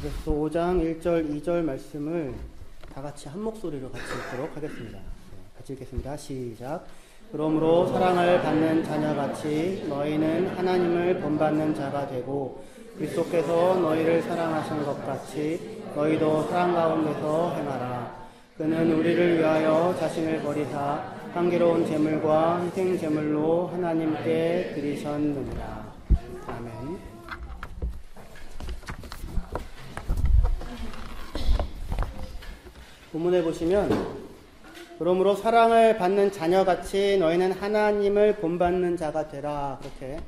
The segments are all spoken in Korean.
에베소 5장 1절, 2절 말씀을 다 같이 한 목소리로 같이 읽도록 하겠습니다. 같이 읽겠습니다. 시작. 그러므로 사랑을 받는 자녀같이 너희는 하나님을 본받는 자가 되고 그리스도께서 너희를 사랑하신 것 같이 너희도 사랑 가운데서 행하라. 그는 우리를 위하여 자신을 버리사 향기로운 제물과 희생 제물로 하나님께 드리셨느니라. 아멘. 본문에 보시면 그러므로 사랑을 받는 자녀같이 너희는 하나님을 본받는 자가 되라, 그렇게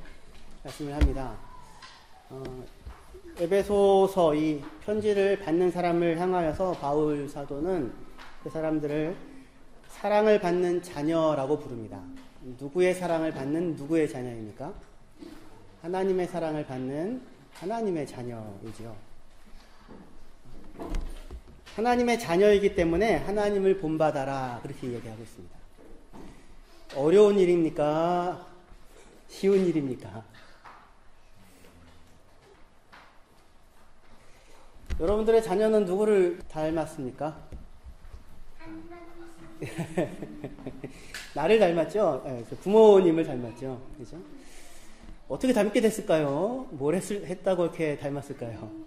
말씀을 합니다. 에베소서 이 편지를 받는 사람을 향하여서 바울 사도는 그 사람들을 사랑을 받는 자녀라고 부릅니다. 누구의 사랑을 받는 누구의 자녀입니까? 하나님의 사랑을 받는 하나님의 자녀이죠. 하나님의 자녀이기 때문에 하나님을 본받아라, 그렇게 얘기하고 있습니다. 어려운 일입니까? 쉬운 일입니까? 여러분들의 자녀는 누구를 닮았습니까? 나를 닮았죠? 네, 부모님을 닮았죠. 그죠? 어떻게 닮게 됐을까요? 뭘 했다고 이렇게 닮았을까요?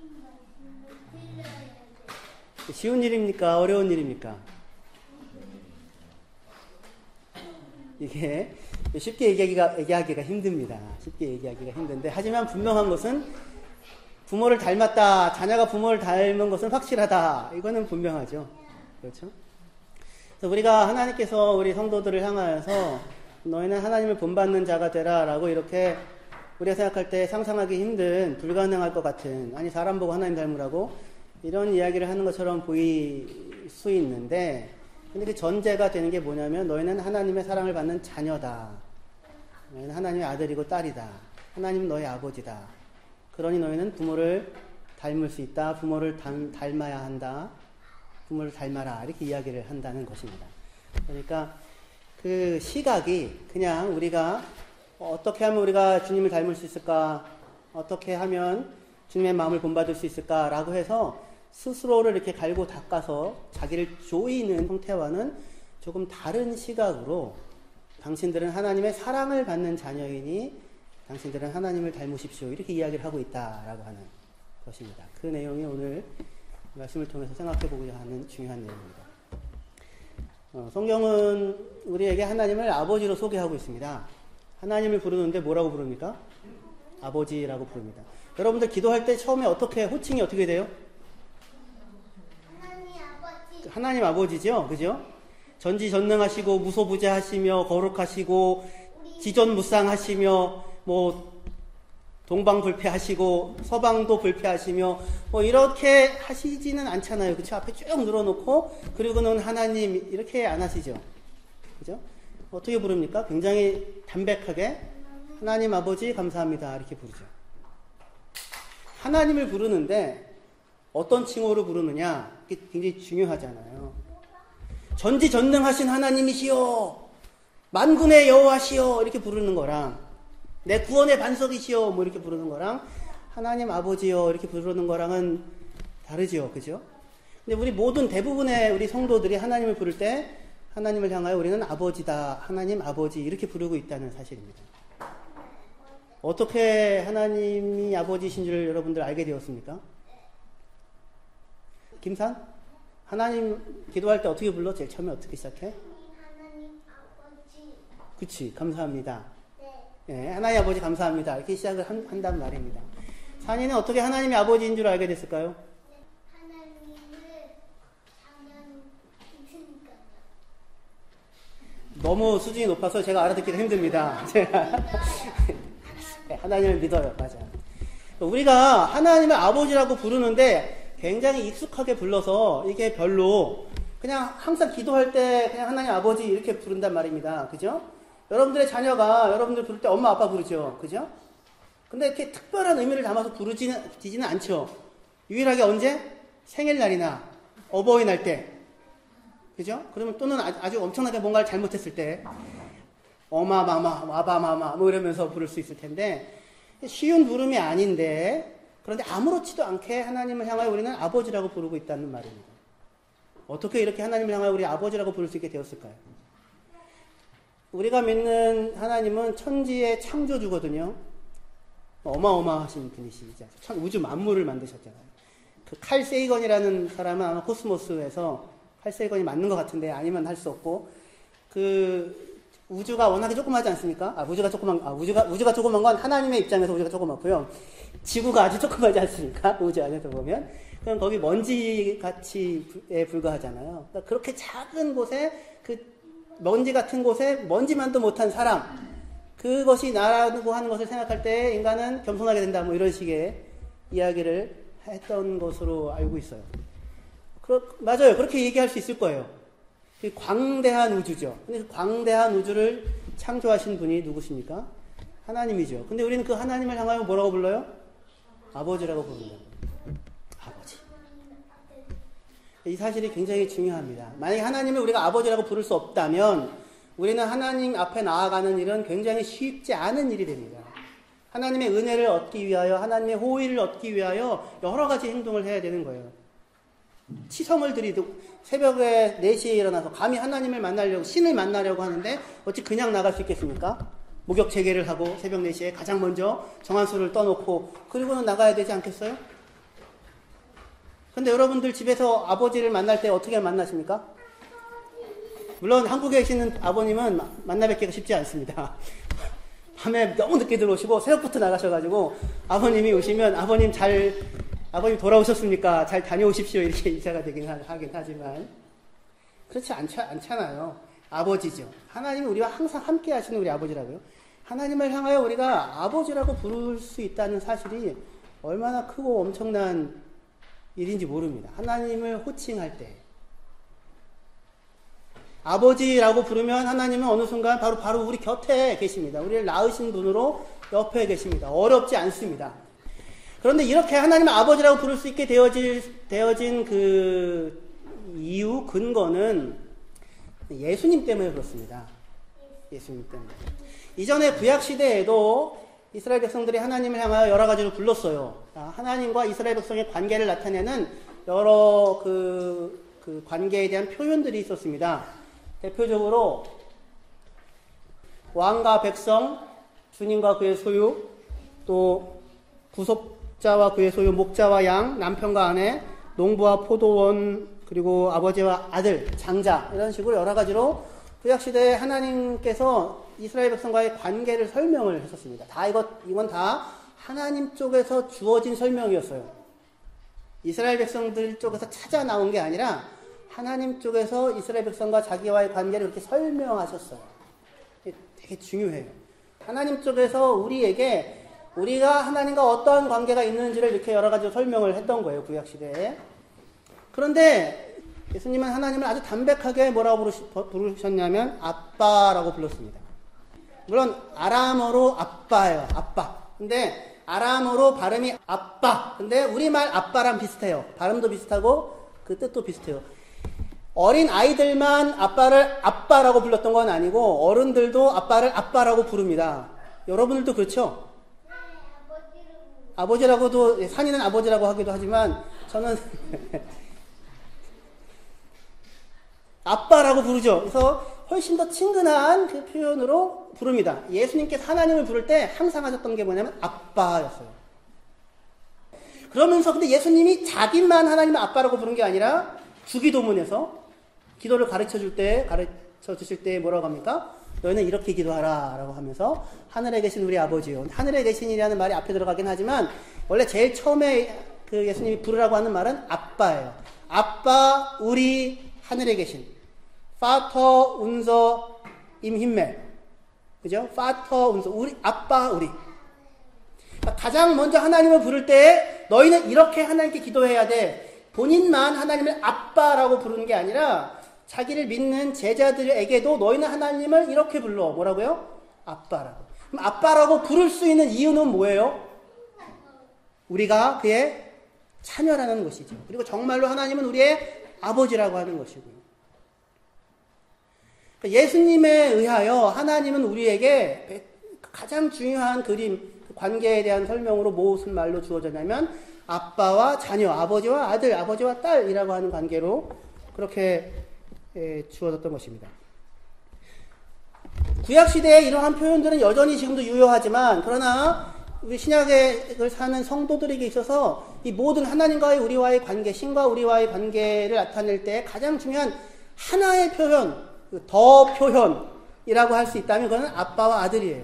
쉬운 일입니까? 어려운 일입니까? 이게 쉽게 얘기하기가 힘듭니다. 쉽게 얘기하기가 힘든데, 하지만 분명한 것은 부모를 닮았다, 자녀가 부모를 닮은 것은 확실하다, 이거는 분명하죠. 그렇죠? 그래서 우리가 하나님께서 우리 성도들을 향하여서 너희는 하나님을 본받는 자가 되라 라고 이렇게 우리가 생각할 때 상상하기 힘든, 불가능할 것 같은, 아니 사람 보고 하나님 닮으라고 이런 이야기를 하는 것처럼 보일 수 있는데, 근데 그 전제가 되는 게 뭐냐면 너희는 하나님의 사랑을 받는 자녀다. 너희는 하나님의 아들이고 딸이다. 하나님은 너희 아버지다. 그러니 너희는 부모를 닮을 수 있다. 부모를 닮아야 한다. 부모를 닮아라. 이렇게 이야기를 한다는 것입니다. 그러니까 그 시각이 그냥 우리가 어떻게 하면 우리가 주님을 닮을 수 있을까? 어떻게 하면 주님의 마음을 본받을 수 있을까라고 해서 스스로를 이렇게 갈고 닦아서 자기를 조이는 형태와는 조금 다른 시각으로 당신들은 하나님의 사랑을 받는 자녀이니 당신들은 하나님을 닮으십시오, 이렇게 이야기를 하고 있다라고 하는 것입니다. 그 내용이 오늘 말씀을 통해서 생각해보고자 하는 중요한 내용입니다. 성경은 우리에게 하나님을 아버지로 소개하고 있습니다. 하나님을 부르는데 뭐라고 부릅니까? 아버지라고 부릅니다. 여러분들 기도할 때 처음에 호칭이 어떻게 돼요? 하나님 아버지죠, 그죠? 전지전능하시고 무소부재하시며 거룩하시고 지존무쌍하시며 뭐 동방불패하시고 서방도 불패하시며 뭐 이렇게 하시지는 않잖아요, 그쵸? 앞에 쭉 늘어놓고 그리고는 하나님 이렇게 안 하시죠, 그죠? 어떻게 부릅니까? 굉장히 담백하게 하나님 아버지 감사합니다, 이렇게 부르죠. 하나님을 부르는데 어떤 칭호로 부르느냐, 이게 굉장히 중요하잖아요. 전지전능하신 하나님이시여, 만군의 여호와시여, 이렇게 부르는 거랑 내 구원의 반석이시여 뭐 이렇게 부르는 거랑 하나님 아버지여 이렇게 부르는 거랑은 다르죠, 그죠? 근데 우리 대부분의 우리 성도들이 하나님을 부를 때 하나님을 향하여 우리는 아버지다, 하나님 아버지 이렇게 부르고 있다는 사실입니다. 어떻게 하나님이 아버지신 줄 여러분들 알게 되었습니까? 김산? 하나님 기도할 때 어떻게 불러? 제일 처음에 어떻게 시작해? 하나님 아버지. 그치, 감사합니다. 네. 네, 하나님 아버지 감사합니다, 이렇게 시작을 한단 말입니다. 산이는 어떻게 하나님이 아버지인 줄 알게 됐을까요? 하나님을 당연 있으니까요. 너무 수준이 높아서 제가 알아듣기가 힘듭니다. 제가 하나님을 믿어요. 맞아요. 우리가 하나님을 아버지라고 부르는데 굉장히 익숙하게 불러서 이게 별로 그냥 항상 기도할 때 그냥 하나님 아버지 이렇게 부른단 말입니다. 그죠? 여러분들의 자녀가 여러분들 부를 때 엄마 아빠 부르죠. 그죠? 근데 이렇게 특별한 의미를 담아서 부르지는 않죠. 유일하게 언제? 생일날이나 어버이날 때. 그죠? 그러면 또는 아주 엄청나게 뭔가를 잘못했을 때 어마마마, 와바마마 뭐 이러면서 부를 수 있을 텐데 쉬운 부름이 아닌데 그런데 아무렇지도 않게 하나님을 향하여 우리는 아버지라고 부르고 있다는 말입니다. 어떻게 이렇게 하나님을 향하여 우리 아버지라고 부를 수 있게 되었을까요? 우리가 믿는 하나님은 천지의 창조주거든요. 어마어마하신 분이시죠. 우주 만물을 만드셨잖아요. 그 칼 세이건이라는 사람은 아마 코스모스에서 칼 세이건이 맞는 것 같은데 아니면 할 수 없고, 그 우주가 워낙에 조그마하지 않습니까? 우주가 조그만 건 하나님의 입장에서 우주가 조그맣고요. 지구가 아주 조그마하지 않습니까? 우주 안에서 보면. 그럼 거기 먼지같이에 불과하잖아요. 그러니까 그렇게 작은 곳에, 그 먼지 같은 곳에 먼지만도 못한 사람, 그것이 나라고 하는 것을 생각할 때 인간은 겸손하게 된다, 뭐 이런 식의 이야기를 했던 것으로 알고 있어요. 맞아요. 그렇게 얘기할 수 있을 거예요. 광대한 우주죠. 근데 그 광대한 우주를 창조하신 분이 누구십니까? 하나님이죠. 근데 우리는 그 하나님을 향하여 뭐라고 불러요? 아버지라고 부른다. 아버지. 이 사실이 굉장히 중요합니다. 만약에 하나님을 우리가 아버지라고 부를 수 없다면 우리는 하나님 앞에 나아가는 일은 굉장히 쉽지 않은 일이 됩니다. 하나님의 은혜를 얻기 위하여, 하나님의 호의를 얻기 위하여 여러 가지 행동을 해야 되는 거예요. 치성을 드리도 새벽에 4시에 일어나서 감히 하나님을 만나려고, 신을 만나려고 하는데 어찌 그냥 나갈 수 있겠습니까? 목욕 재개를 하고 새벽 4시에 가장 먼저 정한수를 떠놓고 그리고는 나가야 되지 않겠어요? 근데 여러분들 집에서 아버지를 만날 때 어떻게 만나십니까? 물론 한국에 계시는 아버님은 만나 뵙기가 쉽지 않습니다. 밤에 너무 늦게 들어오시고 새벽부터 나가셔가지고 아버님이 오시면 아버님 돌아오셨습니까? 잘 다녀오십시오. 이렇게 인사가 되긴 하긴 하지만 그렇지 않잖아요. 아버지죠. 하나님이 우리와 항상 함께 하시는 우리 아버지라고요. 하나님을 향하여 우리가 아버지라고 부를 수 있다는 사실이 얼마나 크고 엄청난 일인지 모릅니다. 하나님을 호칭할 때 아버지라고 부르면 하나님은 어느 순간 바로 우리 곁에 계십니다. 우리를 낳으신 분으로 옆에 계십니다. 어렵지 않습니다. 그런데 이렇게 하나님을 아버지라고 부를 수 있게 되어진 그 이유, 근거는 예수님 때문에 그렇습니다. 예수님 때문에. 이전에 구약시대에도 이스라엘 백성들이 하나님을 향하여 여러 가지로 불렀어요. 하나님과 이스라엘 백성의 관계를 나타내는 여러 그 관계에 대한 표현들이 있었습니다. 대표적으로 왕과 백성, 주님과 그의 소유, 또 구속자와 그의 소유, 목자와 양, 남편과 아내, 농부와 포도원, 그리고 아버지와 아들, 장자, 이런 식으로 여러 가지로 구약시대에 하나님께서 이스라엘 백성과의 관계를 설명을 했었습니다. 이건 다 하나님 쪽에서 주어진 설명이었어요. 이스라엘 백성들 쪽에서 찾아 나온 게 아니라 하나님 쪽에서 이스라엘 백성과 자기와의 관계를 그렇게 설명하셨어요. 되게 중요해요. 하나님 쪽에서 우리가 하나님과 어떠한 관계가 있는지를 이렇게 여러 가지로 설명을 했던 거예요. 구약시대에. 그런데 예수님은 하나님을 아주 담백하게 뭐라고 부르셨냐면 아빠라고 불렀습니다. 물론 아람어로 아빠예요. 아빠. 근데 아람어로 발음이 아빠. 근데 우리말 아빠랑 비슷해요. 발음도 비슷하고 그 뜻도 비슷해요. 어린 아이들만 아빠를 아빠라고 불렀던 건 아니고 어른들도 아빠를 아빠라고 부릅니다. 여러분들도 그렇죠? 아버지라고도, 산이는 아버지라고 하기도 하지만 저는 아빠라고 부르죠. 그래서 훨씬 더 친근한 그 표현으로 부릅니다. 예수님께서 하나님을 부를 때 항상 하셨던 게 뭐냐면 아빠였어요. 그러면서 근데 예수님이 자기만 하나님을 아빠라고 부른 게 아니라 주기도문에서 기도를 가르쳐 주실 때 뭐라고 합니까? 너희는 이렇게 기도하라 라고 하면서 하늘에 계신 우리 아버지요. 하늘에 계신이라는 말이 앞에 들어가긴 하지만 원래 제일 처음에 그 예수님이 부르라고 하는 말은 아빠예요. 아빠 우리 하늘에 계신 파터 운서 임 힘멜, 그죠? 파터 운서 우리 아빠 우리. 가장 먼저 하나님을 부를 때 너희는 이렇게 하나님께 기도해야 돼. 본인만 하나님을 아빠라고 부르는 게 아니라 자기를 믿는 제자들에게도 너희는 하나님을 이렇게 불러. 뭐라고요? 아빠라고. 그럼 아빠라고 부를 수 있는 이유는 뭐예요? 우리가 그의 자녀라는 것이죠. 그리고 정말로 하나님은 우리의 아버지라고 하는 것이고요. 예수님에 의하여 하나님은 우리에게 가장 중요한 그림, 관계에 대한 설명으로 무슨 말로 주어졌냐면 아빠와 자녀, 아버지와 아들, 아버지와 딸이라고 하는 관계로 그렇게 주어졌던 것입니다. 구약시대에 이러한 표현들은 여전히 지금도 유효하지만 그러나 우리 신약을 사는 성도들에게 있어서 이 모든 하나님과의 우리와의 관계, 신과 우리와의 관계를 나타낼 때 가장 중요한 하나의 표현, 더 표현이라고 할 수 있다면 그건 아빠와 아들이에요.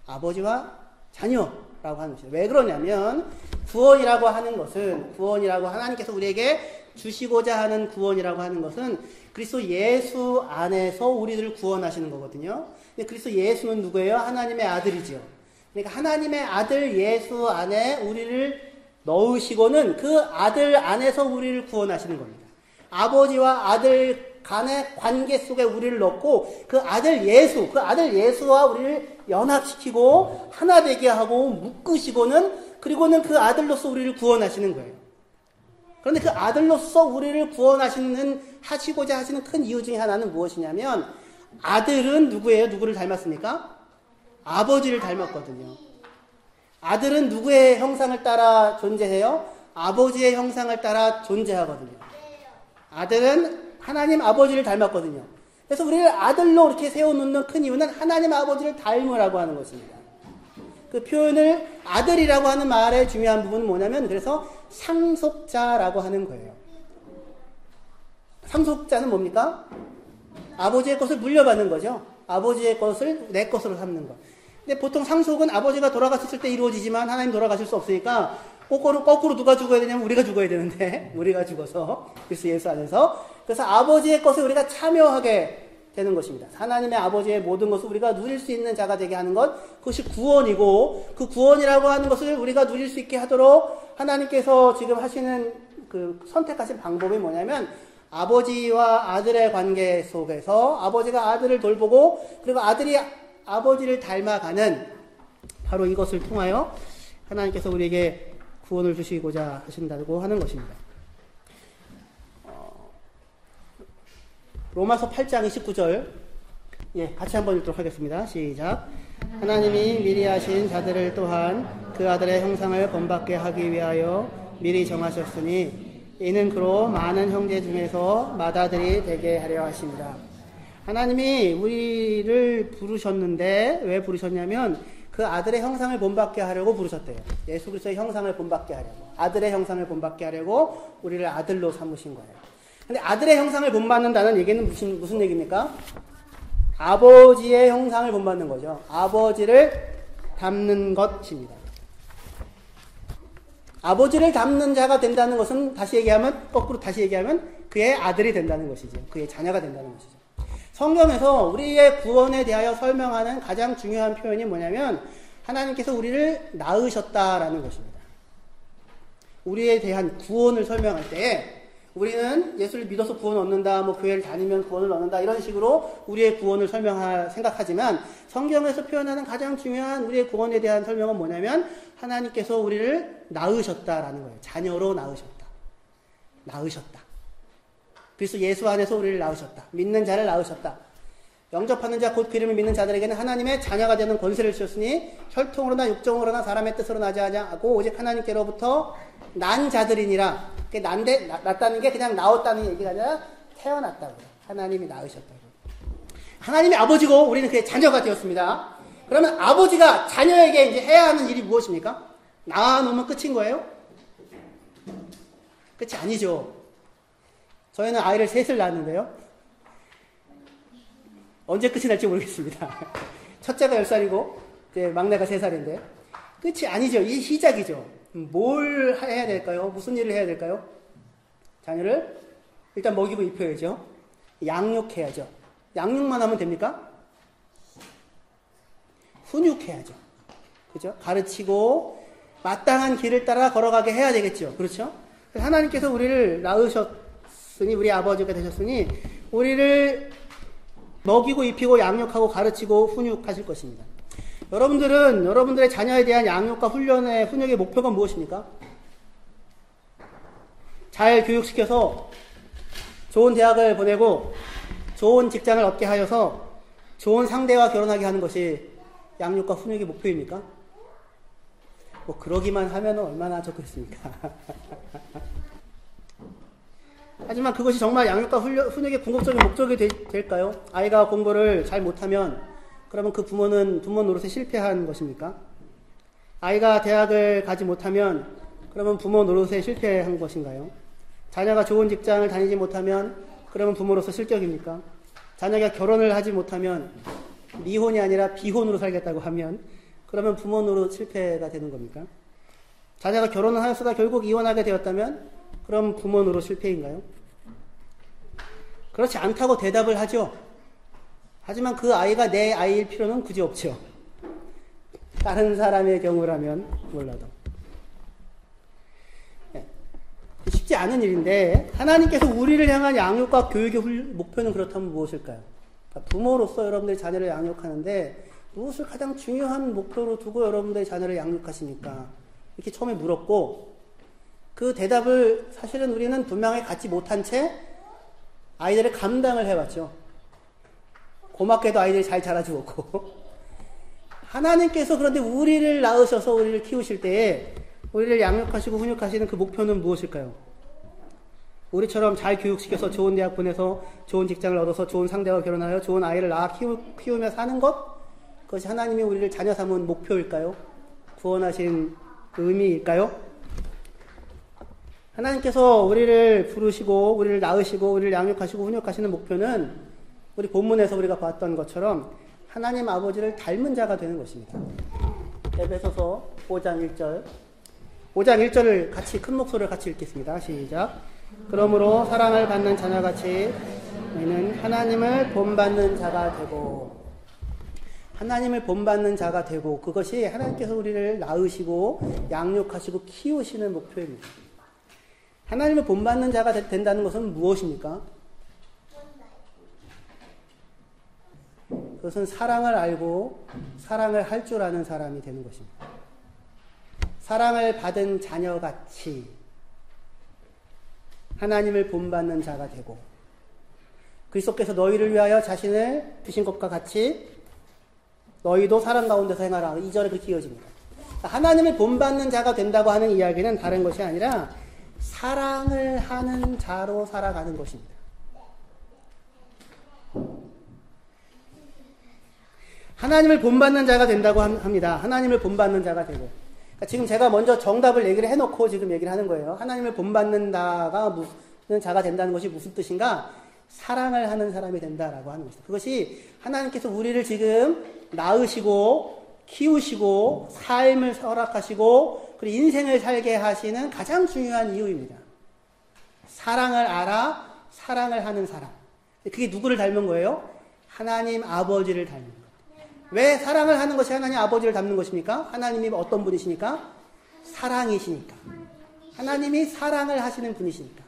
아버지와 자녀라고 하는 것이에요. 왜 그러냐면 구원이라고 하는 것은 구원이라고 하나님께서 우리에게 주시고자 하는 구원이라고 하는 것은 그리스도 예수 안에서 우리들을 구원하시는 거거든요. 근데 그리스도 예수는 누구예요? 하나님의 아들이죠. 그러니까 하나님의 아들 예수 안에 우리를 넣으시고는 그 아들 안에서 우리를 구원하시는 겁니다. 아버지와 아들 간의 관계 속에 우리를 넣고 그 아들 예수와 우리를 연합시키고 하나 되게 하고 묶으시고는 그리고는 그 아들로서 우리를 구원하시는 거예요. 그런데 그 아들로서 우리를 하시고자 하시는 큰 이유 중에 하나는 무엇이냐면 아들은 누구예요? 누구를 닮았습니까? 아버지를 닮았거든요. 아들은 누구의 형상을 따라 존재해요? 아버지의 형상을 따라 존재하거든요. 아들은 하나님 아버지를 닮았거든요. 그래서 우리를 아들로 이렇게 세워놓는 큰 이유는 하나님 아버지를 닮으라고 하는 것입니다. 그 표현을 아들이라고 하는 말의 중요한 부분은 뭐냐면 그래서 상속자라고 하는 거예요. 상속자는 뭡니까? 아버지의 것을 물려받는 거죠. 아버지의 것을 내 것으로 삼는 것. 근데 보통 상속은 아버지가 돌아가셨을 때 이루어지지만 하나님 돌아가실 수 없으니까 거꾸로 누가 죽어야 되냐면 우리가 죽어야 되는데 우리가 죽어서 그리스도 예수 안에서 그래서 아버지의 것을 우리가 참여하게 되는 것입니다. 하나님의 아버지의 모든 것을 우리가 누릴 수 있는 자가 되게 하는 것 그것이 구원이고 그 구원이라고 하는 것을 우리가 누릴 수 있게 하도록 하나님께서 지금 하시는 그 선택하신 방법이 뭐냐면 아버지와 아들의 관계 속에서 아버지가 아들을 돌보고 그리고 아들이 아버지를 닮아가는 바로 이것을 통하여 하나님께서 우리에게 구원을 주시고자 하신다고 하는 것입니다. 로마서 8장 29절 같이 한번 읽도록 하겠습니다. 시작. 하나님이 미리 하신 자들을 또한 그 아들의 형상을 본받게 하기 위하여 미리 정하셨으니 이는 그로 많은 형제 중에서 맏아들이 되게 하려 하십니다. 하나님이 우리를 부르셨는데 왜 부르셨냐면 그 아들의 형상을 본받게 하려고 부르셨대요. 예수 그리스도의 형상을 본받게 하려고. 아들의 형상을 본받게 하려고 우리를 아들로 삼으신 거예요. 근데 아들의 형상을 본받는다는 얘기는 무슨 얘기입니까? 아버지의 형상을 본받는 거죠. 아버지를 닮는 것입니다. 아버지를 닮는 자가 된다는 것은 거꾸로 다시 얘기하면 그의 아들이 된다는 것이죠. 그의 자녀가 된다는 것이죠. 성경에서 우리의 구원에 대하여 설명하는 가장 중요한 표현이 뭐냐면 하나님께서 우리를 낳으셨다라는 것입니다. 우리에 대한 구원을 설명할 때 우리는 예수를 믿어서 구원을 얻는다, 교회를 다니면 구원을 얻는다 이런 식으로 우리의 구원을 생각하지만 성경에서 표현하는 가장 중요한 우리의 구원에 대한 설명은 뭐냐면 하나님께서 우리를 낳으셨다라는 거예요. 자녀로 낳으셨다. 그리스도 예수 안에서 우리를 낳으셨다. 믿는 자를 낳으셨다. 영접하는 자 곧 그 이름을 믿는 자들에게는 하나님의 자녀가 되는 권세를 주셨으니 혈통으로나 육정으로나 사람의 뜻으로 나지 않고 오직 하나님께로부터 난 자들이니라. 낳았다는 게 그냥 나왔다는 얘기가 아니라 태어났다고. 하나님이 낳으셨다고. 하나님이 아버지고 우리는 그의 자녀가 되었습니다. 그러면 아버지가 자녀에게 이제 해야 하는 일이 무엇입니까? 낳아놓으면 끝인 거예요? 끝이 아니죠. 저희는 아이를 셋을 낳았는데요. 언제 끝이 날지 모르겠습니다. 첫째가 10살이고 이제 막내가 3살인데 끝이 아니죠. 이 시작이죠. 뭘 해야 될까요? 무슨 일을 해야 될까요? 자녀를 일단 먹이고 입혀야죠. 양육해야죠. 양육만 하면 됩니까? 훈육해야죠. 그죠? 가르치고 마땅한 길을 따라 걸어가게 해야 되겠죠. 그렇죠? 하나님께서 우리를 낳으셨으니 우리 아버지가 되셨으니 우리를 먹이고 입히고 양육하고 가르치고 훈육하실 것입니다. 여러분들의 자녀에 대한 양육과 훈육의 목표가 무엇입니까? 잘 교육시켜서 좋은 대학을 보내고 좋은 직장을 얻게 하여서 좋은 상대와 결혼하게 하는 것이 양육과 훈육의 목표입니까? 뭐 그러기만 하면 얼마나 좋겠습니까? 하지만 그것이 정말 양육과 훈육의 궁극적인 목적이 될까요? 아이가 공부를 잘 못하면 그러면 그 부모는 부모 노릇에 실패한 것입니까? 아이가 대학을 가지 못하면 그러면 부모 노릇에 실패한 것인가요? 자녀가 좋은 직장을 다니지 못하면 그러면 부모로서 실격입니까? 자녀가 결혼을 하지 못하면 미혼이 아니라 비혼으로 살겠다고 하면 그러면 부모 노릇 실패가 되는 겁니까? 자녀가 결혼을 하였으나 결국 이혼하게 되었다면 그럼 부모 노릇 실패인가요? 그렇지 않다고 대답을 하죠. 하지만 그 아이가 내 아이일 필요는 굳이 없죠. 다른 사람의 경우라면 몰라도. 쉽지 않은 일인데 하나님께서 우리를 향한 양육과 교육의 목표는 그렇다면 무엇일까요? 그러니까 부모로서 여러분들이 자녀를 양육하는데 무엇을 가장 중요한 목표로 두고 여러분들의 자녀를 양육하십니까? 이렇게 처음에 물었고 그 대답을 사실은 우리는 분명히 갖지 못한 채 아이들의 감당을 해왔죠. 고맙게도 아이들이 잘 자라주었고 하나님께서 그런데 우리를 낳으셔서 우리를 키우실 때에 우리를 양육하시고 훈육하시는 그 목표는 무엇일까요? 우리처럼 잘 교육시켜서 좋은 대학 보내서 좋은 직장을 얻어서 좋은 상대와 결혼하여 좋은 아이를 낳아 키우며 사는 것? 그것이 하나님이 우리를 자녀 삼은 목표일까요? 구원하신 그 의미일까요? 하나님께서 우리를 부르시고 우리를 낳으시고 우리를 양육하시고 훈육하시는 목표는 우리 본문에서 우리가 봤던 것처럼 하나님 아버지를 닮은 자가 되는 것입니다. 에베소서 5장 1절 5장 1절을 같이 큰 목소리를 같이 읽겠습니다. 시작. 그러므로 사랑을 받는 자녀같이 너희는 하나님을 본받는 자가 되고 하나님을 본받는 자가 되고 그것이 하나님께서 우리를 낳으시고 양육하시고 키우시는 목표입니다. 하나님을 본받는 자가 된다는 것은 무엇입니까? 그것은 사랑을 알고 사랑을 할 줄 아는 사람이 되는 것입니다. 사랑을 받은 자녀같이 하나님을 본받는 자가 되고 그리스도께서 너희를 위하여 자신을 주신 것과 같이 너희도 사랑 가운데서 행하라. 2절에 그렇게 이어집니다. 하나님을 본받는 자가 된다고 하는 이야기는 다른 것이 아니라 사랑을 하는 자로 살아가는 것입니다. 하나님을 본받는 자가 된다고 합니다. 하나님을 본받는 자가 되고. 그러니까 지금 제가 먼저 정답을 얘기를 해놓고 지금 얘기를 하는 거예요. 하나님을 본받는다가 무슨 자가 된다는 것이 무슨 뜻인가? 사랑을 하는 사람이 된다라고 하는 것입니다. 그것이 하나님께서 우리를 지금 낳으시고 키우시고 삶을 허락하시고 그리고 인생을 살게 하시는 가장 중요한 이유입니다. 사랑을 알아 사랑을 하는 사람. 그게 누구를 닮은 거예요? 하나님 아버지를 닮은 거예요. 왜 사랑을 하는 것이 하나님 아버지를 닮는 것입니까? 하나님이 어떤 분이시니까? 사랑이시니까. 하나님이 사랑을 하시는 분이시니까.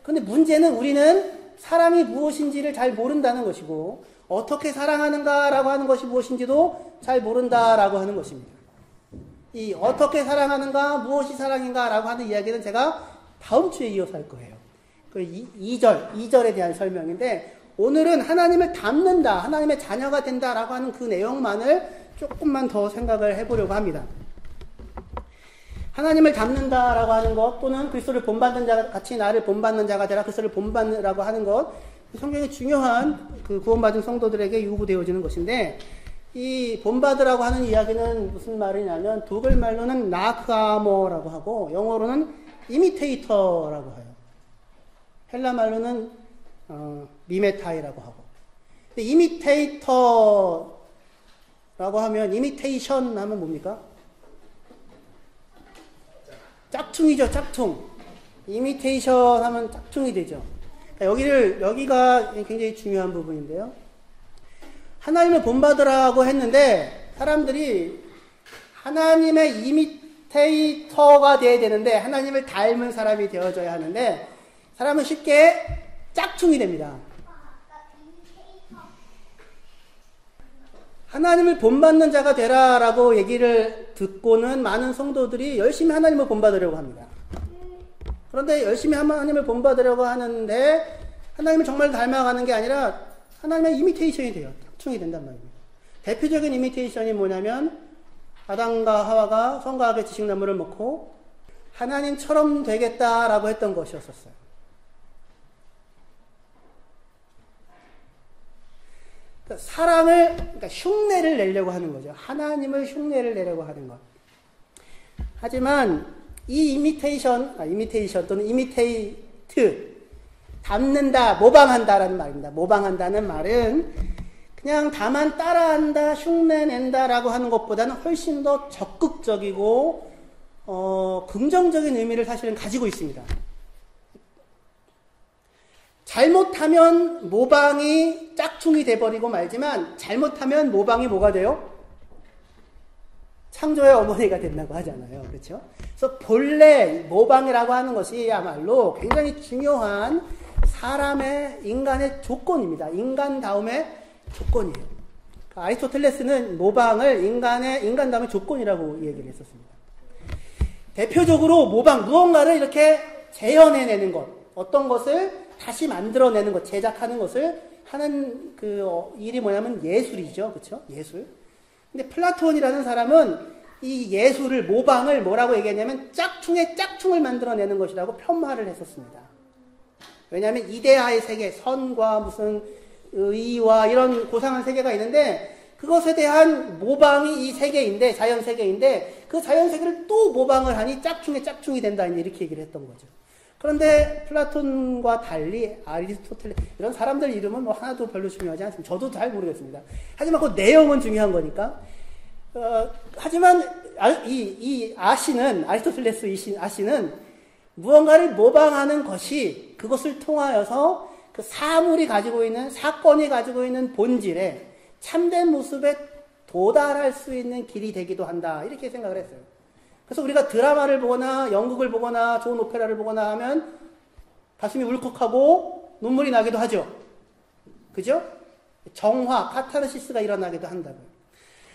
그런데 문제는 우리는 사랑이 무엇인지를 잘 모른다는 것이고 어떻게 사랑하는가라고 하는 것이 무엇인지도 잘 모른다라고 하는 것입니다. 이 어떻게 사랑하는가, 무엇이 사랑인가라고 하는 이야기는 제가 다음 주에 이어서 할 거예요. 그 2절에 대한 설명인데 오늘은 하나님을 닮는다, 하나님의 자녀가 된다라고 하는 그 내용만을 조금만 더 생각을 해보려고 합니다. 하나님을 닮는다라고 하는 것 또는 그리스도를 본받는 자 같이 나를 본받는 자가 되라 그리스도를 본받으라고 하는 것 성경의 중요한 그 구원받은 성도들에게 요구되어지는 것인데 이 본받으라고 하는 이야기는 무슨 말이냐면 독일말로는 나크아모라고 하고 영어로는 이미테이터라고 해요. 헬라말로는 미메타이라고 하고. 근데 이미테이터라고 하면 이미테이션 하면 뭡니까? 짝퉁이죠, 짝퉁. 이미테이션 하면 짝퉁이 되죠. 여기가 굉장히 중요한 부분인데요. 하나님을 본받으라고 했는데 사람들이 하나님의 이미테이터가 되어야 되는데 하나님을 닮은 사람이 되어져야 하는데 사람은 쉽게 짝퉁이 됩니다. 하나님을 본받는 자가 되라라고 얘기를 듣고는 많은 성도들이 열심히 하나님을 본받으려고 합니다. 그런데 열심히 하나님을 본받으려고 하는데 하나님을 정말 닮아가는 게 아니라 하나님의 이미테이션이 돼요. 짝퉁이 된단 말입니다. 대표적인 이미테이션이 뭐냐면 아담과 하와가 선과 악의 지식나무를 먹고 하나님처럼 되겠다라고 했던 것이었었어요. 사람을, 그러니까 흉내를 내려고 하는 거죠. 하나님을 흉내를 내려고 하는 것. 하지만 이 이미테이션 또는 이미테이트, 닮는다, 모방한다라는 말입니다. 모방한다는 말은 그냥 다만 따라한다, 흉내낸다라고 하는 것보다는 훨씬 더 적극적이고 긍정적인 의미를 사실은 가지고 있습니다. 잘못하면 모방이 짝퉁이 돼버리고 말지만 잘못하면 모방이 뭐가 돼요? 창조의 어머니가 된다고 하잖아요. 그렇죠? 그래서 본래 모방이라고 하는 것이야말로 굉장히 중요한 사람의, 인간의 조건입니다. 인간다움의 조건이에요. 아리스토텔레스는 모방을 인간다움의 조건이라고 얘기를 했었습니다. 대표적으로 모방, 무언가를 이렇게 재현해내는 것, 어떤 것을 다시 만들어내는 것, 제작하는 것을 하는 일이 뭐냐면 예술이죠. 그렇죠? 예술. 근데 플라톤이라는 사람은 이 예술을, 모방을 뭐라고 얘기했냐면 짝퉁의 짝퉁을 만들어내는 것이라고 폄하를 했었습니다. 왜냐하면 이데아의 세계, 선과 무슨 의와 이런 고상한 세계가 있는데 그것에 대한 모방이 이 세계인데, 자연 세계인데 그 자연 세계를 또 모방을 하니 짝퉁의 짝퉁이 된다, 이렇게 얘기를 했던 거죠. 그런데 플라톤과 달리 아리스토텔레스, 이런 사람들 이름은 뭐 하나도 별로 중요하지 않습니다. 저도 잘 모르겠습니다. 하지만 그 내용은 중요한 거니까. 하지만 이 아리스토텔레스 아씨는 무언가를 모방하는 것이 그것을 통하여서 그 사물이 가지고 있는, 사건이 가지고 있는 본질에 참된 모습에 도달할 수 있는 길이 되기도 한다, 이렇게 생각을 했어요. 그래서 우리가 드라마를 보거나 연극을 보거나 좋은 오페라를 보거나 하면 가슴이 울컥하고 눈물이 나기도 하죠. 그죠? 정화, 카타르시스가 일어나기도 한다고요.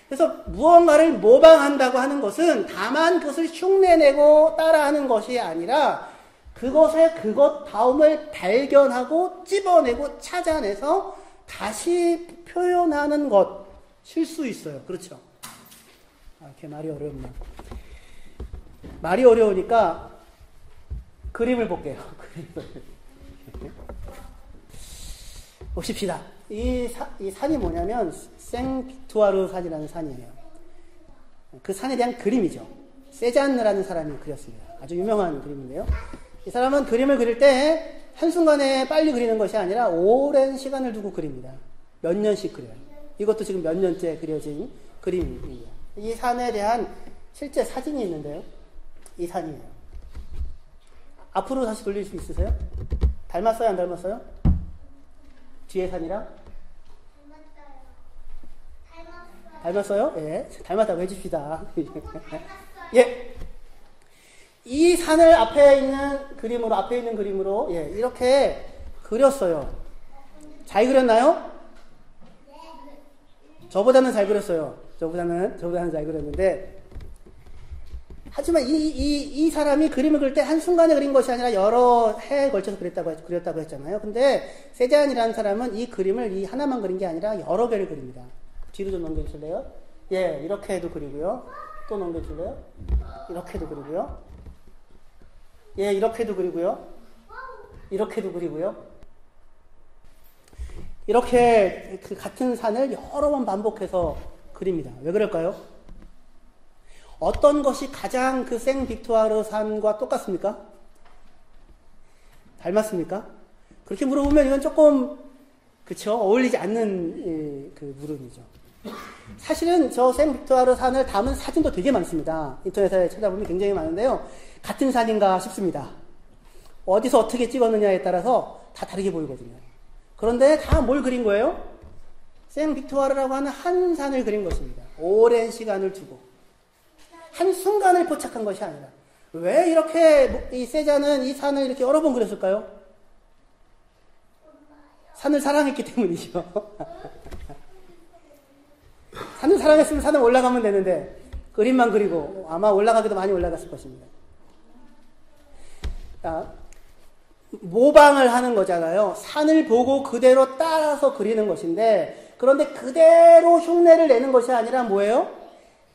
그래서 무언가를 모방한다고 하는 것은 다만 그것을 흉내내고 따라하는 것이 아니라 그것의 그것다움을 발견하고 찝어내고 찾아내서 다시 표현하는 것일 수 있어요. 그렇죠? 이렇게 말이 어렵네요. 말이 어려우니까 그림을 볼게요. 보십시다. 이 산이 뭐냐면 생빅투아르 산이라는 산이에요. 그 산에 대한 그림이죠. 세잔느라는 사람이 그렸습니다. 아주 유명한 그림인데요. 이 사람은 그림을 그릴 때 한순간에 빨리 그리는 것이 아니라 오랜 시간을 두고 그립니다. 몇 년씩 그려요. 이것도 지금 몇 년째 그려진 그림입니다. 이 산에 대한 실제 사진이 있는데요. 이 산이에요. 앞으로 다시 돌릴 수 있으세요? 닮았어요, 안 닮았어요? 뒤에 산이랑? 닮았어요? 예. 닮았다고 해줍시다. 예. 이 산을 앞에 있는 그림으로, 예, 이렇게 그렸어요. 잘 그렸나요? 저보다는 잘 그렸어요. 저보다는 잘 그렸는데, 하지만 이 사람이 그림을 그릴 때 한순간에 그린 것이 아니라 여러 해에 걸쳐서 그렸다고 했잖아요. 근데 세잔이라는 사람은 이 그림을 이 하나만 그린 게 아니라 여러 개를 그립니다. 뒤로 좀 넘겨주실래요? 예, 이렇게도 그리고요. 또 넘겨줄래요? 이렇게도 그리고요. 예, 이렇게도 그리고요. 이렇게도 그리고요. 이렇게 그 같은 산을 여러 번 반복해서 그립니다. 왜 그럴까요? 어떤 것이 가장 그 생빅투아르 산과 똑같습니까? 닮았습니까? 그렇게 물어보면 이건 조금, 그쵸? 어울리지 않는 그 물음이죠. 사실은 저 생빅투아르 산을 담은 사진도 되게 많습니다. 인터넷에 찾아보면 굉장히 많은데요. 같은 산인가 싶습니다. 어디서 어떻게 찍었느냐에 따라서 다 다르게 보이거든요. 그런데 다 뭘 그린 거예요? 생빅투아르라고 하는 한 산을 그린 것입니다. 오랜 시간을 두고. 한순간을 포착한 것이 아니라. 왜 이렇게 이 세잔은 이 산을 이렇게 여러 번 그렸을까요? 산을 사랑했기 때문이죠. 산을 사랑했으면 산을 올라가면 되는데 그림만 그리고 아마 올라가기도 많이 올라갔을 것입니다. 자, 모방을 하는 거잖아요. 산을 보고 그대로 따라서 그리는 것인데, 그런데 그대로 흉내를 내는 것이 아니라 뭐예요?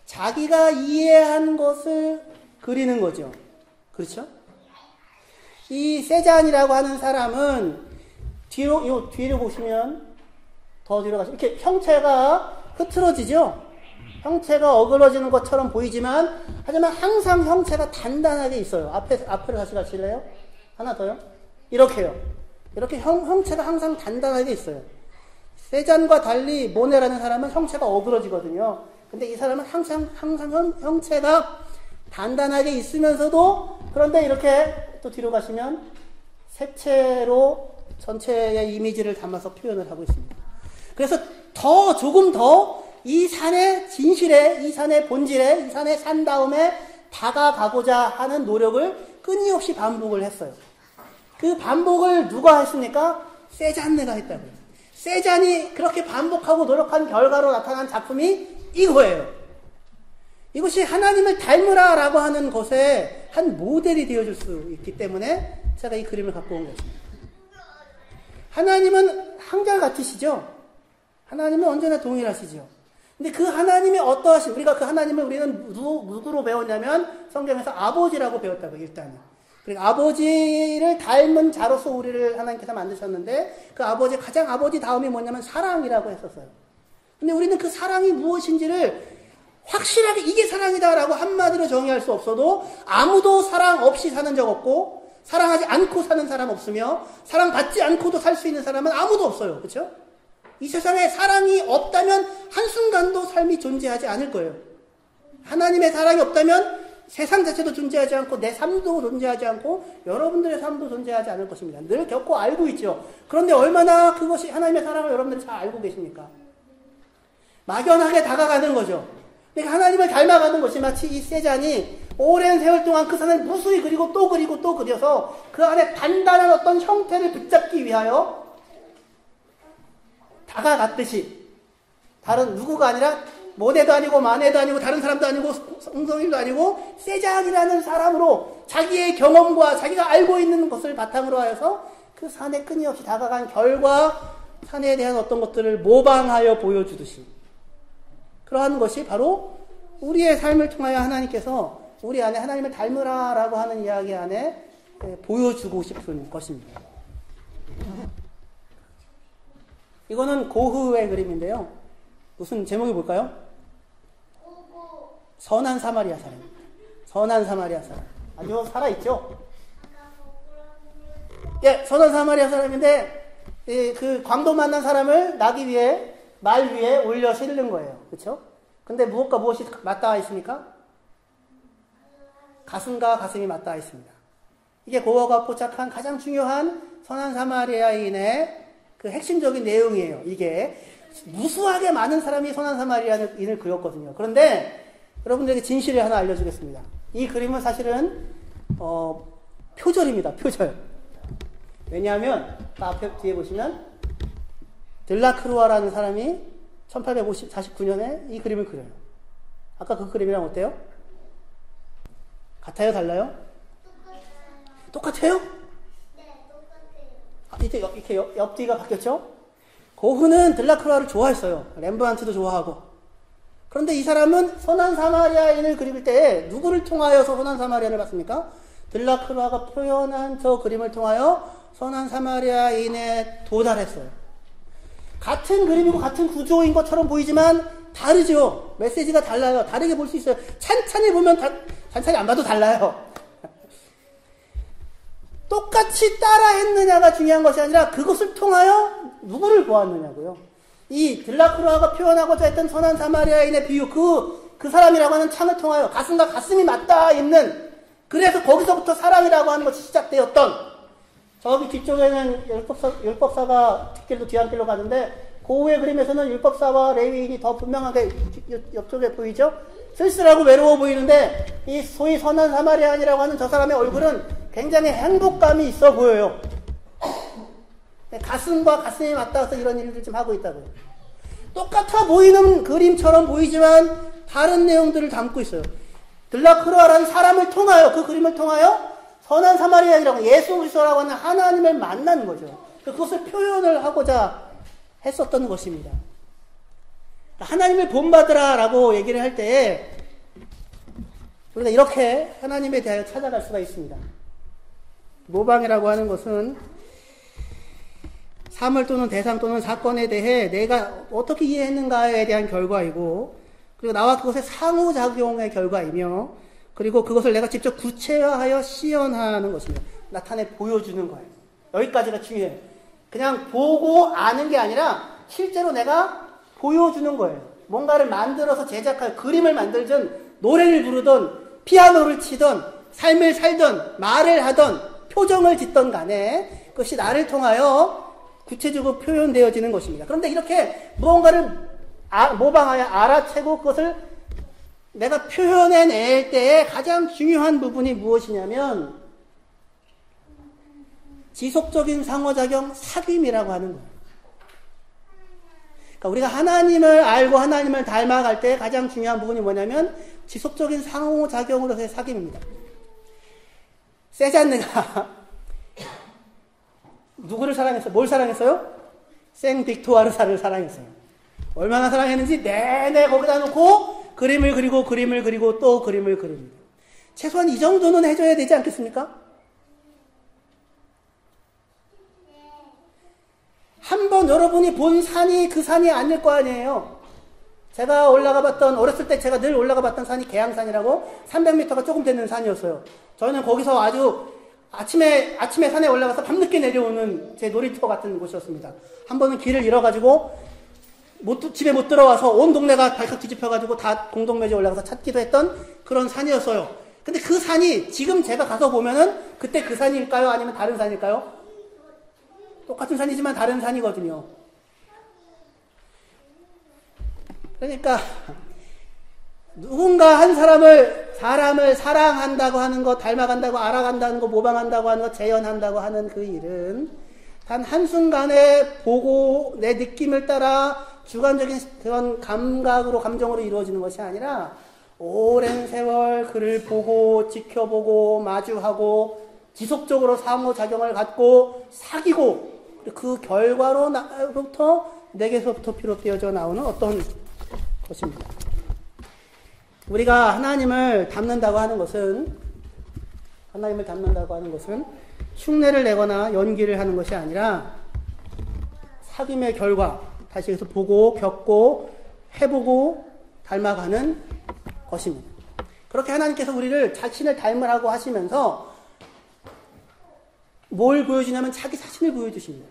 자기가 이해한 것을 그리는 거죠. 그렇죠? 이 세잔이라고 하는 사람은 뒤로 보시면 더 뒤로 가시면 이렇게 형체가 흐트러지죠? 형체가 어그러지는 것처럼 보이지만 하지만 항상 형체가 단단하게 있어요. 앞으로 다시 가실래요? 하나 더요? 이렇게요. 이렇게 형체가 항상 단단하게 있어요. 세잔과 달리 모네라는 사람은 형체가 어그러지거든요. 근데 이 사람은 항상 형체가 단단하게 있으면서도 그런데 이렇게 또 뒤로 가시면 색채로 전체의 이미지를 담아서 표현을 하고 있습니다. 그래서 조금 더 이 산의 진실에, 이 산의 본질에, 이 산에 산 다음에 다가가고자 하는 노력을 끊임없이 반복을 했어요. 그 반복을 누가 했습니까? 세잔네가 했다고요. 세잔이 그렇게 반복하고 노력한 결과로 나타난 작품이 이거예요. 이것이 하나님을 닮으라라고 하는 것에 한 모델이 되어줄 수 있기 때문에 제가 이 그림을 갖고 온 것입니다. 하나님은 한결같으시죠? 하나님은 언제나 동일하시죠? 근데 그 하나님이 어떠하신, 우리가 그 하나님을 우리는 누구로 배웠냐면 성경에서 아버지라고 배웠다고요, 일단은. 그리고 아버지를 닮은 자로서 우리를 하나님께서 만드셨는데 그 가장 아버지 다음이 뭐냐면 사랑이라고 했었어요. 근데 우리는 그 사랑이 무엇인지를 확실하게 이게 사랑이다라고 한마디로 정의할 수 없어도 아무도 사랑 없이 사는 적 없고 사랑하지 않고 사는 사람 없으며 사랑받지 않고도 살 수 있는 사람은 아무도 없어요. 그렇죠? 이 세상에 사랑이 없다면 한순간도 삶이 존재하지 않을 거예요. 하나님의 사랑이 없다면 세상 자체도 존재하지 않고 내 삶도 존재하지 않고 여러분들의 삶도 존재하지 않을 것입니다. 늘 겪고 알고 있죠. 그런데 얼마나 그것이 하나님의 사랑을 여러분들이 잘 알고 계십니까? 막연하게 다가가는 거죠. 그러니까 하나님을 닮아가는 것이 마치 이 세잔이 오랜 세월 동안 그 산을 무수히 그리고 또 그려서 그 안에 단단한 어떤 형태를 붙잡기 위하여 다가갔듯이 다른 누구가 아니라 모네도 아니고 마네도 아니고 다른 사람도 아니고 성성일도 아니고 세잔이라는 사람으로 자기의 경험과 자기가 알고 있는 것을 바탕으로 하여서 그 산에 끊임없이 다가간 결과 산에 대한 어떤 것들을 모방하여 보여주듯이 그러한 것이 바로 우리의 삶을 통하여 하나님께서 우리 안에 하나님을 닮으라라고 하는 이야기 안에 보여주고 싶은 것입니다. 이거는 고흐의 그림인데요. 무슨 제목이 뭘까요? 선한 사마리아 사람입니다. 선한 사마리아 사람. 아주 살아있죠? 예, 선한 사마리아 사람인데 그 광도 만난 사람을 말 위에 올려 실는 거예요. 그렇죠? 근데 무엇과 무엇이 맞닿아 있습니까? 가슴과 가슴이 맞닿아 있습니다. 이게 고흐가 포착한 가장 중요한 선한 사마리아인의 그 핵심적인 내용이에요. 이게 무수하게 많은 사람이 선한 사마리아인을 그렸거든요. 그런데 여러분들에게 진실을 하나 알려주겠습니다. 이 그림은 사실은 표절입니다. 표절. 왜냐하면 앞에 뒤에 보시면 들라크루아라는 사람이 1849년에 이 그림을 그려요. 아까 그 그림이랑 어때요? 같아요? 달라요? 똑같아요? 이제 이렇게 옆뒤가 바뀌었죠? 고흐는 들라크루아를 좋아했어요. 렘브란트도 좋아하고. 그런데 이 사람은 선한 사마리아인을 그릴 때 누구를 통하여서 선한 사마리아인을 봤습니까? 들라크루아가 표현한 저 그림을 통하여 선한 사마리아인에 도달했어요. 같은 그림이고 같은 구조인 것처럼 보이지만 다르죠. 메시지가 달라요. 다르게 볼 수 있어요. 찬찬히 보면 찬찬히 안 봐도 달라요. 똑같이 따라했느냐가 중요한 것이 아니라 그것을 통하여 누구를 보았느냐고요. 이 들라크루아가 표현하고자 했던 선한 사마리아인의 비유, 그 사람이라고 하는 창을 통하여 가슴과 가슴이 맞닿아 있는, 그래서 거기서부터 사랑이라고 하는 것이 시작되었던, 저기 뒤쪽에는 율법사가 뒷길도 뒤안길로 가는데 고흐의 그림에서는 율법사와 레위인이 더 분명하게 옆쪽에 보이죠? 쓸쓸하고 외로워 보이는데 이 소위 선한 사마리아인이라고 하는 저 사람의 얼굴은 굉장히 행복감이 있어 보여요. 가슴과 가슴이 맞닿아서 이런 일을 좀 하고 있다고요. 똑같아 보이는 그림처럼 보이지만 다른 내용들을 담고 있어요. 들라크루아라는 사람을 통하여, 그 그림을 통하여 선한 사마리아인이라고, 예수 그리스도라고 하는 하나님을 만난 거죠. 그것을 표현을 하고자 했었던 것입니다. 하나님을 본받으라 라고 얘기를 할 때 우리가 이렇게 하나님에 대하여 찾아갈 수가 있습니다. 모방이라고 하는 것은 사물 또는 대상 또는 사건에 대해 내가 어떻게 이해했는가에 대한 결과이고, 그리고 나와 그것의 상호작용의 결과이며, 그리고 그것을 내가 직접 구체화하여 시연하는 것입니다. 나타내 보여주는 거예요. 여기까지가 중요해요. 그냥 보고 아는 게 아니라 실제로 내가 보여주는 거예요. 뭔가를 만들어서 제작할, 그림을 만들든 노래를 부르든 피아노를 치든 삶을 살든 말을 하든 표정을 짓든 간에 그것이 나를 통하여 구체적으로 표현되어지는 것입니다. 그런데 이렇게 무언가를 모방하여 알아채고 그것을 내가 표현해낼 때에 가장 중요한 부분이 무엇이냐면 지속적인 상호작용, 사귐이라고 하는 거예요. 그러니까 우리가 하나님을 알고 하나님을 닮아갈 때 가장 중요한 부분이 뭐냐면 지속적인 상호작용으로서의 사귐입니다. 세잔느가 누구를 사랑했어요? 뭘 사랑했어요? 생 빅토르사를 사랑했어요. 얼마나 사랑했는지 내내 거기다 놓고 그림을 그리고 또 그림을 그립니다. 최소한 이 정도는 해줘야 되지 않겠습니까? 한번 여러분이 본 산이 그 산이 아닐 거 아니에요. 제가 어렸을 때 제가 늘 올라가 봤던 산이 계양산이라고 300m가 조금 되는 산이었어요. 저희는 거기서 아주 아침에 산에 올라가서 밤늦게 내려오는 제 놀이터 같은 곳이었습니다. 한 번은 길을 잃어가지고 집에 못 들어와서 온 동네가 발칵 뒤집혀가지고 다 공동묘지에 올라가서 찾기도 했던 그런 산이었어요. 근데 그 산이 지금 제가 가서 보면은 그때 그 산일까요? 아니면 다른 산일까요? 똑같은 산이지만 다른 산이거든요. 그러니까 누군가 한 사람을 사랑한다고 하는 것, 닮아간다고 알아간다는 것, 모방한다고 하는 것, 재현한다고 하는 그 일은 단 한순간에 보고 내 느낌을 따라 주관적인 그런 감각으로, 감정으로 이루어지는 것이 아니라 오랜 세월 그를 보고 지켜보고 마주하고 지속적으로 상호작용을 갖고 사귀고 그 결과로부터 내게서부터 비롯되어져 나오는 어떤 것입니다. 우리가 하나님을 닮는다고 하는 것은 흉내를 내거나 연기를 하는 것이 아니라 사귐의 결과, 다시 해서 보고 겪고 해보고 닮아가는 것입니다. 그렇게 하나님께서 우리를 자신을 닮으라고 하시면서 뭘 보여주냐면 자기 자신을 보여주십니다.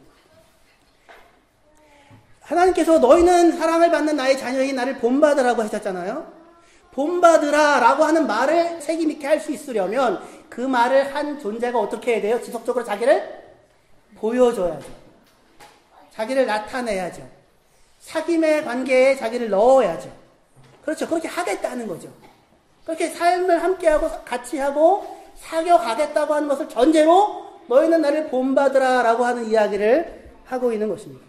하나님께서 너희는 사랑을 받는 나의 자녀인 나를 본받으라고 하셨잖아요. 본받으라 라고 하는 말을 책임있게 할 수 있으려면 그 말을 한 존재가 어떻게 해야 돼요? 지속적으로 자기를 보여줘야죠. 자기를 나타내야죠. 사귐의 관계에 자기를 넣어야죠. 그렇죠. 그렇게 하겠다는 거죠. 그렇게 삶을 함께하고 같이 하고 사귀어가겠다고 하는 것을 전제로 너희는 나를 본받으라 라고 하는 이야기를 하고 있는 것입니다.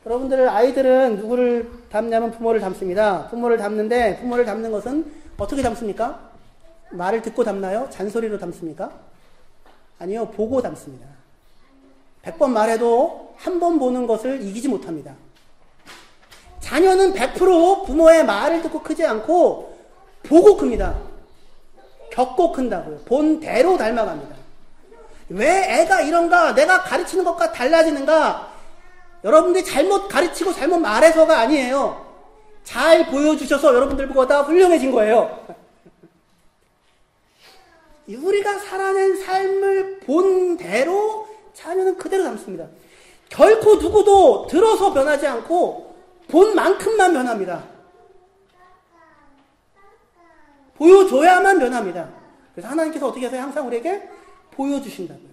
여러분들 아이들은 누구를 닮냐면 부모를 닮습니다. 부모를 닮는데 부모를 닮는 것은 어떻게 닮습니까? 말을 듣고 닮나요? 잔소리로 닮습니까? 아니요. 보고 닮습니다. 100번 말해도 한 번 보는 것을 이기지 못합니다. 자녀는 100% 부모의 말을 듣고 크지 않고 보고 큽니다. 겪고 큰다고요. 본대로 닮아갑니다. 왜 애가 이런가? 내가 가르치는 것과 달라지는가? 여러분들이 잘못 가르치고 잘못 말해서가 아니에요. 잘 보여주셔서 여러분들보다 훌륭해진 거예요. 우리가 살아낸 삶을 본대로 자녀는 그대로 담습니다. 결코 누구도 들어서 변하지 않고 본 만큼만 변합니다. 보여줘야만 변합니다. 그래서 하나님께서 어떻게 하세요? 항상 우리에게 보여주신다고요.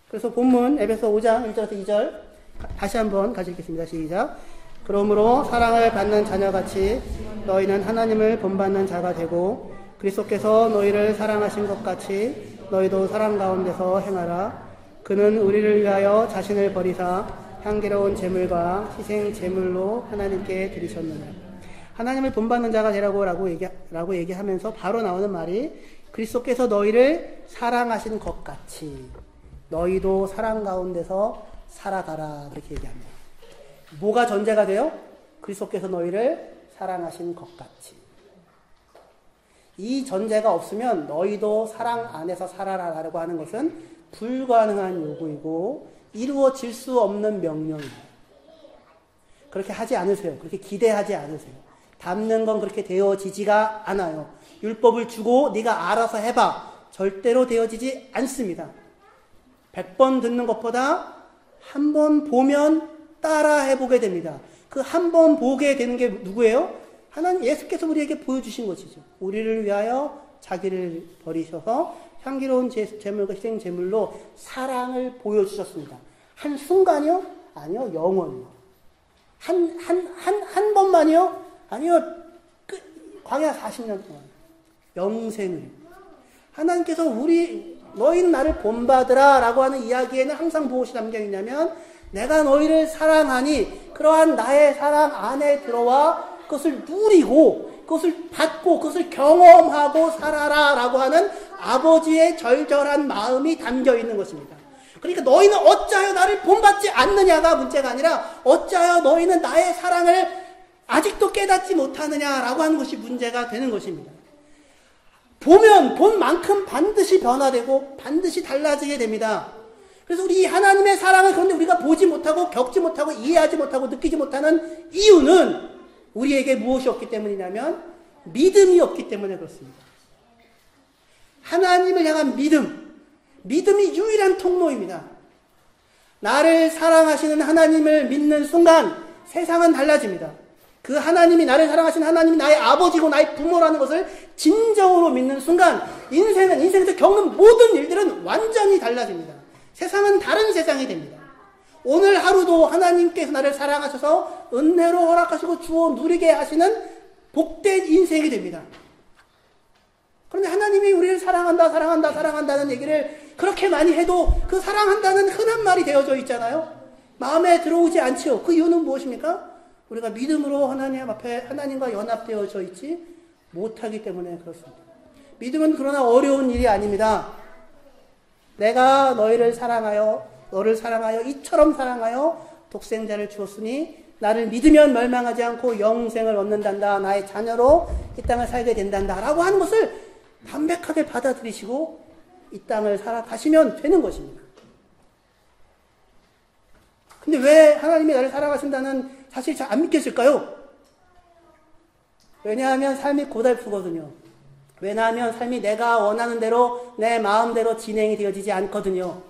그래서 본문 에베소 5장 1절에서 2절 다시 한번 같이 읽겠습니다. 시작. 그러므로 사랑을 받는 자녀같이 너희는 하나님을 본받는 자가 되고 그리스도께서 너희를 사랑하신 것 같이 너희도 사랑 가운데서 행하라. 그는 우리를 위하여 자신을 버리사 향기로운 제물과 희생 제물로 하나님께 드리셨느냐. 하나님을 본받는 자가 되라고 얘기하면서 바로 나오는 말이 그리스도께서 너희를 사랑하신 것 같이 너희도 사랑 가운데서 살아가라. 그렇게 얘기합니다. 뭐가 전제가 돼요? 그리스도께서 너희를 사랑하신 것 같이. 이 전제가 없으면 너희도 사랑 안에서 살아라라고 하는 것은 불가능한 요구이고 이루어질 수 없는 명령입니다. 그렇게 하지 않으세요. 그렇게 기대하지 않으세요. 닮는 건 그렇게 되어지지가 않아요. 율법을 주고 네가 알아서 해봐. 절대로 되어지지 않습니다. 100번 듣는 것보다 한 번 보면 따라 해보게 됩니다. 그 한 번 보게 되는 게 누구예요? 하나님 예수께서 우리에게 보여주신 것이죠. 우리를 위하여 자기를 버리셔서 향기로운 제물과 희생 제물로 사랑을 보여주셨습니다. 한 순간이요? 아니요, 영원히요. 한 번만이요? 아니요, 광야 40년 동안. 영생을. 하나님께서 너희는 나를 본받으라 라고 하는 이야기에는 항상 무엇이 담겨 있냐면, 내가 너희를 사랑하니, 그러한 나의 사랑 안에 들어와 그것을 누리고, 그것을 받고, 그것을 경험하고 살아라 라고 하는 아버지의 절절한 마음이 담겨 있는 것입니다. 그러니까 너희는 어찌하여 나를 본받지 않느냐가 문제가 아니라 어찌하여 너희는 나의 사랑을 아직도 깨닫지 못하느냐라고 하는 것이 문제가 되는 것입니다. 보면 본 만큼 반드시 변화되고 반드시 달라지게 됩니다. 그래서 우리 하나님의 사랑을 그런데 우리가 보지 못하고 겪지 못하고 이해하지 못하고 느끼지 못하는 이유는 우리에게 무엇이 없기 때문이냐면 믿음이 없기 때문에 그렇습니다. 하나님을 향한 믿음이 유일한 통로입니다. 나를 사랑하시는 하나님을 믿는 순간 세상은 달라집니다. 그 하나님이 나를 사랑하시는 하나님이 나의 아버지고 나의 부모라는 것을 진정으로 믿는 순간 인생에서 겪는 모든 일들은 완전히 달라집니다. 세상은 다른 세상이 됩니다. 오늘 하루도 하나님께서 나를 사랑하셔서 은혜로 허락하시고 주어 누리게 하시는 복된 인생이 됩니다. 그런데 하나님이 우리를 사랑한다는 얘기를 그렇게 많이 해도 그 사랑한다는 흔한 말이 되어져 있잖아요. 마음에 들어오지 않죠. 그 이유는 무엇입니까? 우리가 믿음으로 하나님 앞에 하나님과 연합되어져 있지 못하기 때문에 그렇습니다. 믿음은 그러나 어려운 일이 아닙니다. 내가 너를 사랑하여 이처럼 사랑하여 독생자를 주었으니 나를 믿으면 멸망하지 않고 영생을 얻는단다. 나의 자녀로 이 땅을 살게 된단다. 라고 하는 것을 담백하게 받아들이시고 이 땅을 살아가시면 되는 것입니다. 근데 왜 하나님이 나를 사랑하신다는 사실이 잘 안 믿겨질까요? 왜냐하면 삶이 고달프거든요. 왜냐하면 삶이 내가 원하는 대로 내 마음대로 진행이 되어지지 않거든요.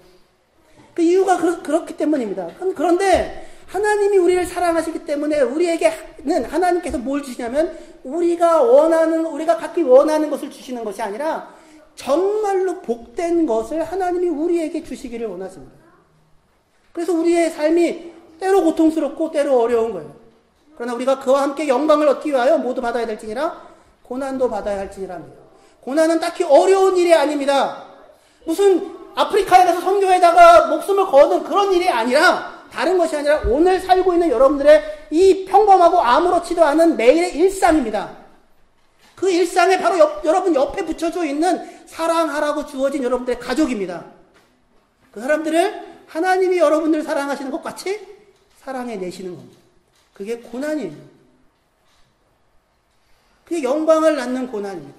그 이유가 그렇기 때문입니다. 그런데 하나님이 우리를 사랑하시기 때문에 우리에게는 하나님께서 뭘 주시냐면 우리가 갖기 원하는 것을 주시는 것이 아니라 정말로 복된 것을 하나님이 우리에게 주시기를 원하십니다. 그래서 우리의 삶이 때로 고통스럽고 때로 어려운 거예요. 그러나 우리가 그와 함께 영광을 얻기 위하여 모두 받아야 될지니라 고난도 받아야 할지니라 합니다. 고난은 딱히 어려운 일이 아닙니다. 무슨 아프리카에 가서 선교에다가 목숨을 거는 그런 일이 아니라 다른 것이 아니라 오늘 살고 있는 여러분들의 이 평범하고 아무렇지도 않은 매일의 일상입니다. 그 일상에 바로 여러분 옆에 붙여져 있는 사랑하라고 주어진 여러분들의 가족입니다. 그 사람들을 하나님이 여러분들을 사랑하시는 것 같이 사랑해 내시는 겁니다. 그게 고난이에요. 그게 영광을 낳는 고난입니다.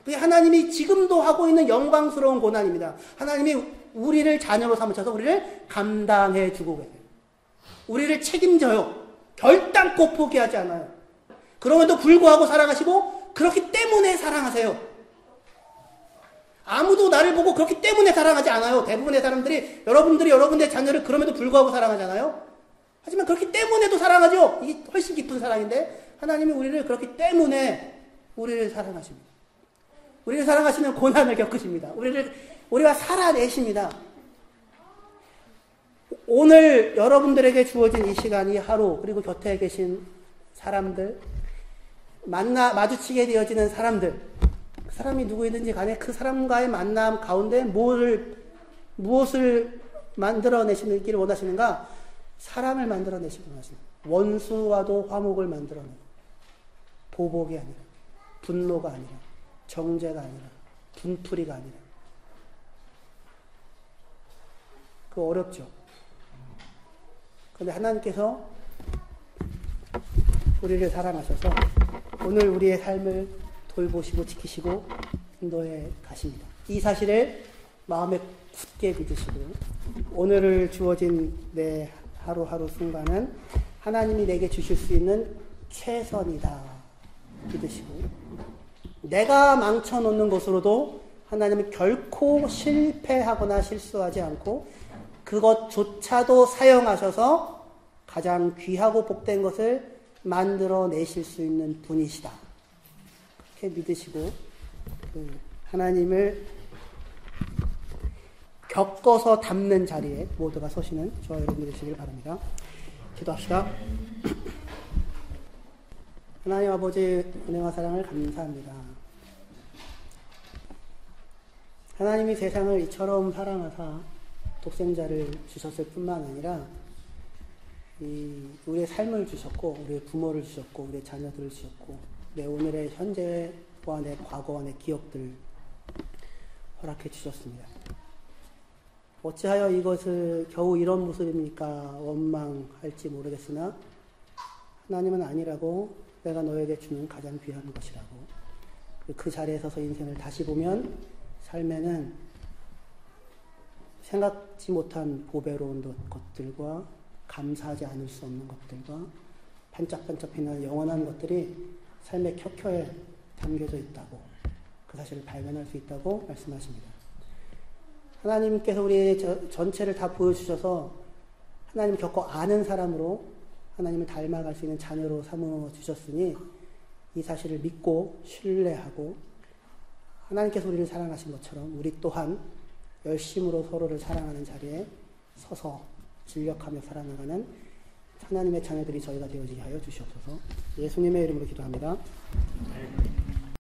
그게 하나님이 지금도 하고 있는 영광스러운 고난입니다. 하나님이 우리를 자녀로 삼으셔서 우리를 감당해 주고 계세요. 우리를 책임져요. 결단코 포기하지 않아요. 그럼에도 불구하고 사랑하시고 그렇기 때문에 사랑하세요. 아무도 나를 보고 그렇기 때문에 사랑하지 않아요. 대부분의 사람들이 여러분들의 자녀를 그럼에도 불구하고 사랑하잖아요. 하지만 그렇기 때문에도 사랑하죠. 이게 훨씬 깊은 사랑인데 하나님이 우리를 그렇기 때문에 우리를 사랑하십니다. 우리를 사랑하시는 고난을 겪으십니다. 우리가 살아내십니다. 오늘 여러분들에게 주어진 이 시간, 이 하루, 그리고 곁에 계신 사람들, 마주치게 되어지는 사람들, 그 사람이 누구이든지 간에 그 사람과의 만남 가운데 무엇을 만들어내시기를 원하시는가? 사랑을 만들어내시기 원하십니다. 원수와도 화목을 만들어내고, 보복이 아니라, 분노가 아니라, 정죄가 아니라, 분풀이가 아니라. 그거 어렵죠. 그런데 하나님께서 우리를 사랑하셔서 오늘 우리의 삶을 돌보시고 지키시고 인도해 가십니다. 이 사실을 마음에 굳게 믿으시고 오늘을 주어진 내 하루하루 순간은 하나님이 내게 주실 수 있는 최선이다 믿으시고 내가 망쳐놓는 것으로도 하나님은 결코 실패하거나 실수하지 않고 그것조차도 사용하셔서 가장 귀하고 복된 것을 만들어내실 수 있는 분이시다. 그렇게 믿으시고 하나님을 겪어서 닮는 자리에 모두가 서시는 저와 여러분이 되시길 바랍니다. 기도합시다. 하나님 아버지 은혜와 사랑을 감사합니다. 하나님이 세상을 이처럼 사랑하사 독생자를 주셨을 뿐만 아니라 우리의 삶을 주셨고 우리의 부모를 주셨고 우리의 자녀들을 주셨고 내 오늘의 현재와 내 과거와 내 기억들을 허락해 주셨습니다. 어찌하여 이것을 겨우 이런 모습입니까? 원망할지 모르겠으나 하나님은 아니라고 내가 너에게 주는 가장 귀한 것이라고 그 자리에 서서 인생을 다시 보면 삶에는 생각지 못한 보배로운 것들과 감사하지 않을 수 없는 것들과 반짝반짝 빛나는 영원한 것들이 삶의 켜켜에 담겨져 있다고 그 사실을 발견할 수 있다고 말씀하십니다. 하나님께서 우리 전체를 다 보여주셔서 하나님 겪고 아는 사람으로 하나님을 닮아갈 수 있는 자녀로 삼아주셨으니 이 사실을 믿고 신뢰하고 하나님께서 우리를 사랑하신 것처럼 우리 또한 열심으로 서로를 사랑하는 자리에 서서 진력하며 살아나가는 하나님의 자녀들이 저희가 되어지게 하여 주시옵소서. 예수님의 이름으로 기도합니다.